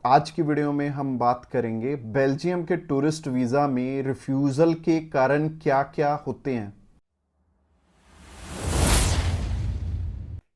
आज की वीडियो में हम बात करेंगे बेल्जियम के टूरिस्ट वीज़ा में रिफ्यूज़ल के कारण क्या क्या होते हैं।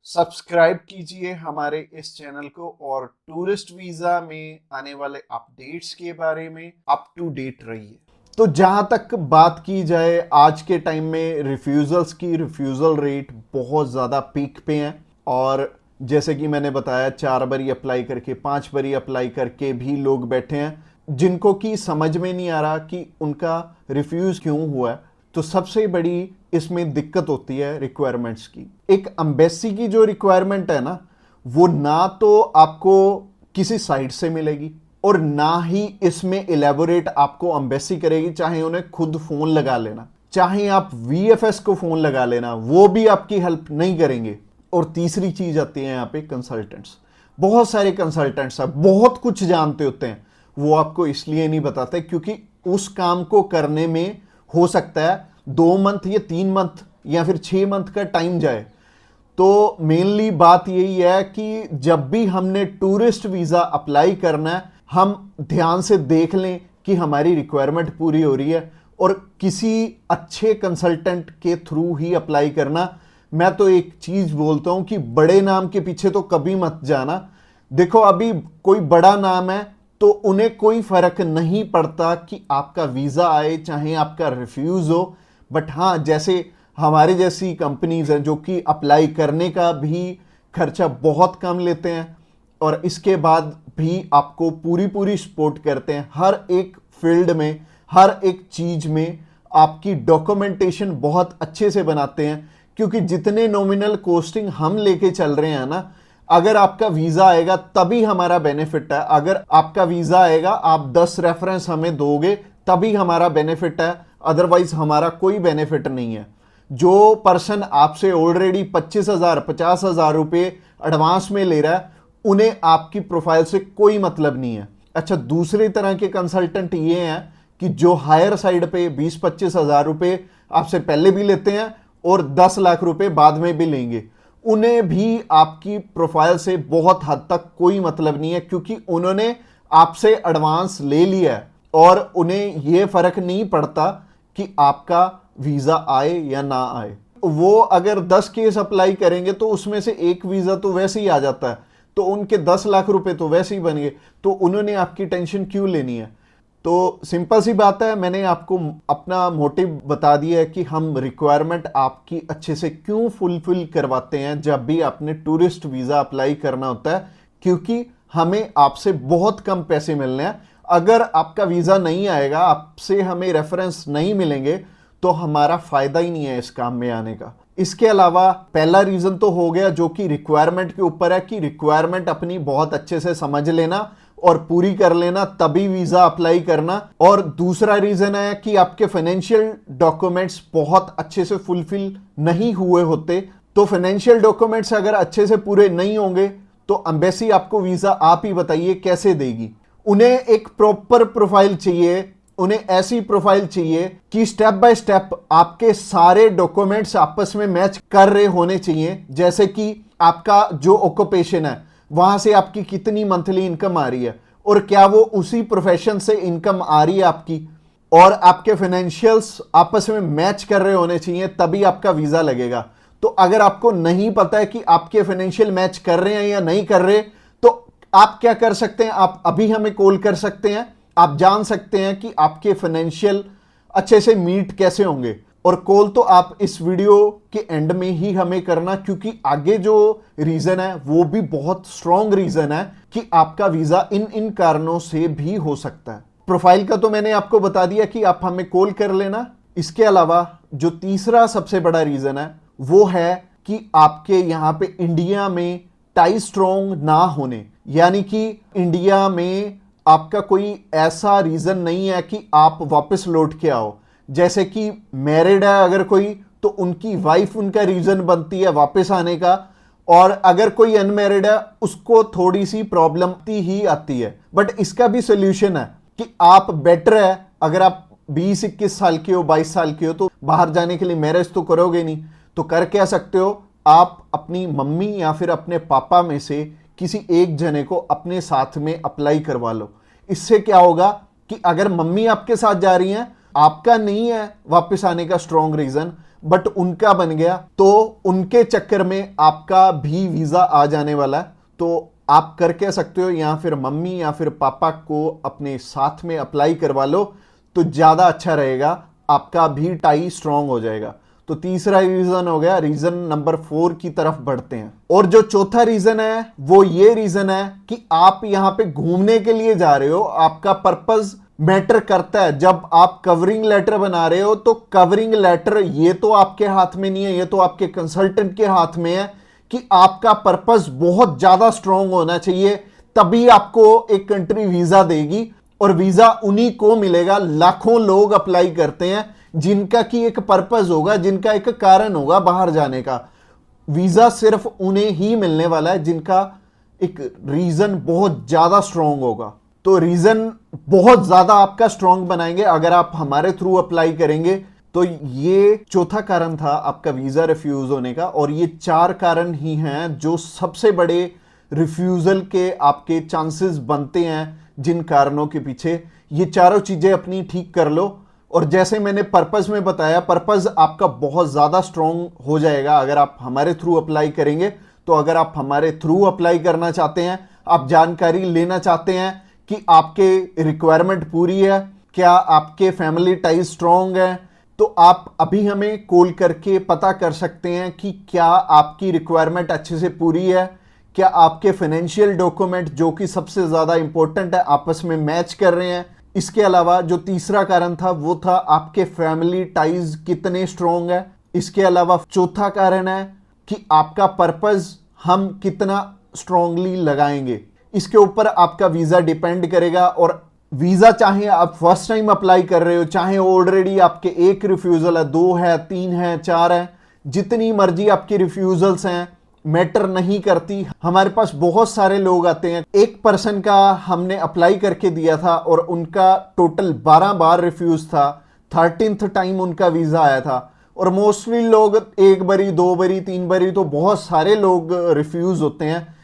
सब्सक्राइब कीजिए हमारे इस चैनल को और टूरिस्ट वीज़ा में आने वाले अपडेट्स के बारे में अप टू डेट रहिए। तो जहां तक बात की जाए आज के टाइम में रिफ्यूज़ल्स की, रिफ्यूज़ल रेट बहुत ज़्यादा पीक पे हैं और जैसे कि मैंने बताया 4 बारी अप्लाई करके 5 बारी अप्लाई करके भी लोग बैठे हैं जिनको कि समझ में नहीं आ रहा कि उनका रिफ्यूज़ क्यों हुआ है। तो सबसे बड़ी इसमें दिक्कत होती है रिक्वायरमेंट्स की। एक एम्बेसी की जो रिक्वायरमेंट है ना, वो ना तो आपको किसी साइट से मिलेगी और ना ही इसमें इलेबोरेट आपको एम्बेसी करेगी। चाहे उन्हें खुद फोन लगा लेना, चाहे आप वीएफएस को फोन लगा लेना, वो भी आपकी हेल्प नहीं करेंगे। और तीसरी चीज आती है यहाँ पे कंसल्टेंट्स। बहुत सारे कंसल्टेंट्स हैं, बहुत कुछ जानते होते हैं, वो आपको इसलिए नहीं बताते क्योंकि उस काम को करने में हो सकता है 2 मंथ या 3 मंथ या फिर 6 मंथ का टाइम जाए। तो मेनली बात यही है कि जब भी हमने टूरिस्ट वीज़ा अप्लाई करना है, हम ध्यान से देख लें कि हमारी रिक्वायरमेंट पूरी हो रही है और किसी अच्छे कंसल्टेंट के थ्रू ही अप्लाई करना। मैं तो एक चीज़ बोलता हूं कि बड़े नाम के पीछे तो कभी मत जाना। देखो अभी कोई बड़ा नाम है तो उन्हें कोई फर्क नहीं पड़ता कि आपका वीज़ा आए चाहे आपका रिफ्यूज़ हो। बट हाँ, जैसे हमारे जैसी कंपनीज हैं जो कि अप्लाई करने का भी खर्चा बहुत कम लेते हैं और इसके बाद भी आपको पूरी पूरी सपोर्ट करते हैं हर एक फील्ड में, हर एक चीज में आपकी डॉक्यूमेंटेशन बहुत अच्छे से बनाते हैं। क्योंकि जितने नॉमिनल कोस्टिंग हम लेके चल रहे हैं ना, अगर आपका वीजा आएगा तभी हमारा बेनिफिट है। अगर आपका वीजा आएगा, आप 10 रेफरेंस हमें दोगे तभी हमारा बेनिफिट है, अदरवाइज हमारा कोई बेनिफिट नहीं है। जो पर्सन आपसे ऑलरेडी 25,000 50,000 रुपए एडवांस में ले रहा है, उन्हें आपकी प्रोफाइल से कोई मतलब नहीं है। अच्छा, दूसरी तरह के कंसल्टेंट ये हैं कि जो हायर साइड पे 20-25,000 रुपए आपसे पहले भी लेते हैं और 10 लाख रुपए बाद में भी लेंगे। उन्हें भी आपकी प्रोफाइल से बहुत हद तक कोई मतलब नहीं है क्योंकि उन्होंने आपसे एडवांस ले लिया है और उन्हें यह फर्क नहीं पड़ता कि आपका वीजा आए या ना आए। वो अगर 10 केस अप्लाई करेंगे तो उसमें से एक वीजा तो वैसे ही आ जाता है, तो उनके 10 लाख रुपए तो वैसे ही बन गए। तो उन्होंने आपकी टेंशन क्यों लेनी है? तो सिंपल सी बात है, मैंने आपको अपना मोटिव बता दिया है कि हम रिक्वायरमेंट आपकी अच्छे से क्यों फुलफिल करवाते हैं जब भी आपने टूरिस्ट वीजा अप्लाई करना होता है। क्योंकि हमें आपसे बहुत कम पैसे मिलने हैं। अगर आपका वीजा नहीं आएगा, आपसे हमें रेफरेंस नहीं मिलेंगे, तो हमारा फायदा ही नहीं है इस काम में आने का। इसके अलावा पहला रीजन तो हो गया जो कि रिक्वायरमेंट के ऊपर है कि रिक्वायरमेंट अपनी बहुत अच्छे से समझ लेना और पूरी कर लेना, तभी वीजा अप्लाई करना। और दूसरा रीजन है कि आपके फाइनेंशियल डॉक्यूमेंट्स बहुत अच्छे से फुलफिल नहीं हुए होते। तो फाइनेंशियल डॉक्यूमेंट्स अगर अच्छे से पूरे नहीं होंगे तो एम्बेसी आपको वीजा, आप ही बताइए, कैसे देगी? उन्हें एक प्रॉपर प्रोफाइल चाहिए, उन्हें ऐसी प्रोफाइल चाहिए कि स्टेप बाय स्टेप आपके सारे डॉक्यूमेंट्स आपस में मैच कर रहे होने चाहिए। जैसे कि आपका जो ऑक्यूपेशन है, वहां से आपकी कितनी मंथली इनकम आ रही है और क्या वो उसी प्रोफेशन से इनकम आ रही है आपकी, और आपके फाइनेंशियल्स आपस में मैच कर रहे होने चाहिए, तभी आपका वीजा लगेगा। तो अगर आपको नहीं पता है कि आपके फाइनेंशियल मैच कर रहे हैं या नहीं कर रहे, तो आप क्या कर सकते हैं, आप अभी हमें कॉल कर सकते हैं। आप जान सकते हैं कि आपके फाइनेंशियल अच्छे से मीट कैसे होंगे। और कॉल तो आप इस वीडियो के एंड में ही हमें करना, क्योंकि आगे जो रीजन है वो भी बहुत स्ट्रॉन्ग रीजन है कि आपका वीजा इन इन कारणों से भी हो सकता है। प्रोफाइल का तो मैंने आपको बता दिया कि आप हमें कॉल कर लेना। इसके अलावा जो तीसरा सबसे बड़ा रीजन है वो है कि आपके यहां पे इंडिया में टाई स्ट्रॉन्ग ना होने, यानी कि इंडिया में आपका कोई ऐसा रीजन नहीं है कि आप वापस लौट के आओ। जैसे कि मैरिड है अगर कोई, तो उनकी वाइफ उनका रीजन बनती है वापस आने का, और अगर कोई अनमैरिड है उसको थोड़ी सी प्रॉब्लम ही आती है। बट इसका भी सोल्यूशन है कि आप बेटर है, अगर आप 20-21 साल के हो, 22 साल के हो, तो बाहर जाने के लिए मैरिज तो करोगे नहीं, तो कर क्या सकते हो, आप अपनी मम्मी या फिर अपने पापा में से किसी एक जने को अपने साथ में अप्लाई करवा लो। इससे क्या होगा कि अगर मम्मी आपके साथ जा रही हैं, आपका नहीं है वापस आने का स्ट्रॉन्ग रीजन, बट उनका बन गया, तो उनके चक्कर में आपका भी वीजा आ जाने वाला है। तो आप कर क्या सकते हो, या फिर मम्मी या फिर पापा को अपने साथ में अप्लाई करवा लो तो ज्यादा अच्छा रहेगा, आपका भी टाई स्ट्रॉन्ग हो जाएगा। तो तीसरा रीजन हो गया। रीजन नंबर 4 की तरफ बढ़ते हैं। और जो चौथा रीजन है वो ये रीजन है कि आप यहां पे घूमने के लिए जा रहे हो, आपका पर्पस मैटर करता है। जब आप कवरिंग लेटर बना रहे हो तो कवरिंग लेटर ये तो आपके हाथ में नहीं है, ये तो आपके कंसल्टेंट के हाथ में है कि आपका पर्पस बहुत ज्यादा स्ट्रांग होना चाहिए, तभी आपको एक कंट्री वीजा देगी। और वीजा उन्हीं को मिलेगा, लाखों लोग अप्लाई करते हैं जिनका की एक पर्पस होगा, जिनका एक कारण होगा बाहर जाने का। वीजा सिर्फ उन्हें ही मिलने वाला है जिनका एक रीजन बहुत ज्यादा स्ट्रांग होगा। तो रीजन बहुत ज्यादा आपका स्ट्रांग बनाएंगे अगर आप हमारे थ्रू अप्लाई करेंगे। तो ये चौथा कारण था आपका वीजा रिफ्यूज होने का। और ये 4 कारण ही हैं जो सबसे बड़े रिफ्यूजल के आपके चांसेस बनते हैं। जिन कारणों के पीछे ये चारों चीजें अपनी ठीक कर लो। और जैसे मैंने पर्पस में बताया, पर्पस आपका बहुत ज्यादा स्ट्रांग हो जाएगा अगर आप हमारे थ्रू अप्लाई करेंगे। तो अगर आप हमारे थ्रू अप्लाई करना चाहते हैं, आप जानकारी लेना चाहते हैं कि आपके रिक्वायरमेंट पूरी है, क्या आपके फैमिली टाइज स्ट्रांग है, तो आप अभी हमें कॉल करके पता कर सकते हैं कि क्या आपकी रिक्वायरमेंट अच्छे से पूरी है, क्या आपके फाइनेंशियल डॉक्यूमेंट जो कि सबसे ज्यादा इंपॉर्टेंट है आपस में मैच कर रहे हैं। इसके अलावा जो तीसरा कारण था वो था आपके फैमिली टाइज कितने स्ट्रांग है। इसके अलावा चौथा कारण है कि आपका पर्पस हम कितना स्ट्रांगली लगाएंगे। इसके ऊपर आपका वीजा डिपेंड करेगा। और वीजा चाहे आप फर्स्ट टाइम अप्लाई कर रहे हो, चाहे ऑलरेडी आपके 1 रिफ्यूजल है, 2 है, 3 है, 4 है, जितनी मर्जी आपकी रिफ्यूजल्स हैं, मैटर नहीं करती। हमारे पास बहुत सारे लोग आते हैं, एक पर्सन का हमने अप्लाई करके दिया था और उनका टोटल 12 बार रिफ्यूज था, 13th टाइम उनका वीजा आया था। और मोस्टली लोग 1 बारी, 2 बारी, 3 बारी, तो बहुत सारे लोग रिफ्यूज होते हैं।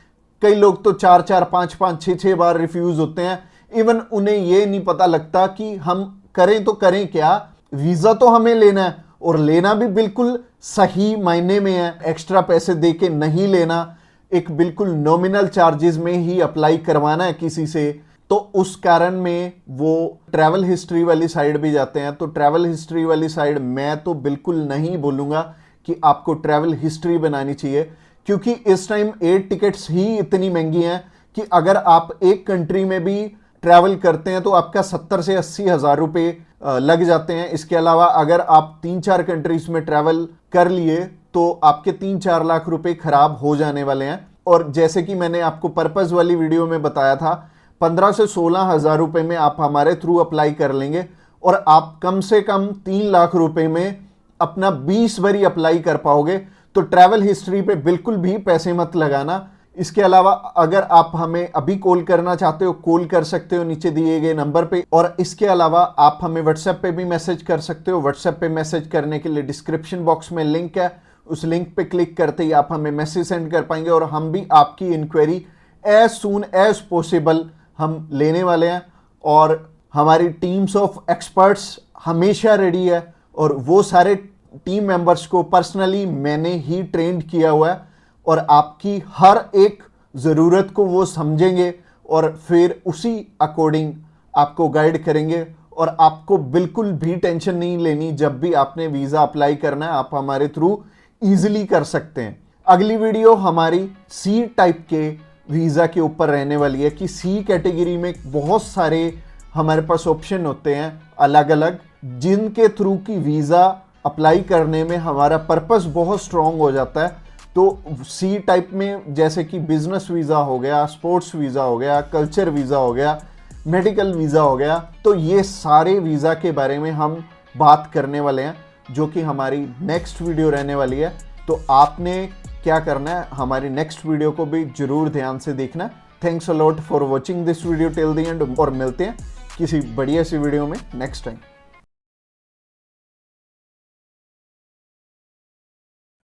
कई लोग तो 4-4, 5-5, 6-6 बार रिफ्यूज होते हैं। इवन उन्हें ये नहीं पता लगता कि हम करें तो करें क्या। वीजा तो हमें लेना है और लेना भी बिल्कुल सही मायने में है, एक्स्ट्रा पैसे दे के नहीं लेना, एक बिल्कुल नॉमिनल चार्जेस में ही अप्लाई करवाना है किसी से। तो उस कारण में वो ट्रैवल हिस्ट्री वाली साइड भी जाते हैं। तो ट्रैवल हिस्ट्री वाली साइड मैं तो बिल्कुल नहीं बोलूंगा कि आपको ट्रैवल हिस्ट्री बनानी चाहिए, क्योंकि इस टाइम एयर टिकट्स ही इतनी महंगी हैं कि अगर आप एक कंट्री में भी ट्रैवल करते हैं तो आपका 70 से 80 हज़ार रुपये लग जाते हैं। इसके अलावा अगर आप 3-4 कंट्रीज में ट्रैवल कर लिए तो आपके 3-4 लाख रुपए खराब हो जाने वाले हैं। और जैसे कि मैंने आपको पर्पस वाली वीडियो में बताया था, 15 से 16 हज़ार रुपये में आप हमारे थ्रू अप्लाई कर लेंगे और आप कम से कम 3 लाख रुपए में अपना 20 बारी अप्लाई कर पाओगे। तो ट्रैवल हिस्ट्री पे बिल्कुल भी पैसे मत लगाना। इसके अलावा अगर आप हमें अभी कॉल करना चाहते हो, कॉल कर सकते हो नीचे दिए गए नंबर पे। और इसके अलावा आप हमें व्हाट्सएप पे भी मैसेज कर सकते हो। व्हाट्सएप पे मैसेज करने के लिए डिस्क्रिप्शन बॉक्स में लिंक है, उस लिंक पे क्लिक करते ही आप हमें मैसेज सेंड कर पाएंगे और हम भी आपकी inquiry as soon as possible हम लेने वाले हैं। और हमारी टीम्स ऑफ एक्सपर्ट्स हमेशा रेडी है और वो सारे टीम मेंबर्स को पर्सनली मैंने ही ट्रेंड किया हुआ है और आपकी हर एक ज़रूरत को वो समझेंगे और फिर उसी अकॉर्डिंग आपको गाइड करेंगे। और आपको बिल्कुल भी टेंशन नहीं लेनी, जब भी आपने वीज़ा अप्लाई करना है आप हमारे थ्रू ईजिली कर सकते हैं। अगली वीडियो हमारी सी टाइप के वीज़ा के ऊपर रहने वाली है कि सी कैटेगरी में बहुत सारे हमारे पास ऑप्शन होते हैं अलग अलग, जिनके थ्रू की वीज़ा अप्लाई करने में हमारा पर्पस बहुत स्ट्रॉन्ग हो जाता है। तो सी टाइप में जैसे कि बिजनेस वीज़ा हो गया, स्पोर्ट्स वीज़ा हो गया, कल्चर वीज़ा हो गया, मेडिकल वीज़ा हो गया, तो ये सारे वीज़ा के बारे में हम बात करने वाले हैं, जो कि हमारी नेक्स्ट वीडियो रहने वाली है। तो आपने क्या करना है, हमारी नेक्स्ट वीडियो को भी जरूर ध्यान से देखना। Thanks a lot for watching this video till the end और मिलते हैं किसी बढ़िया सी वीडियो में नेक्स्ट टाइम।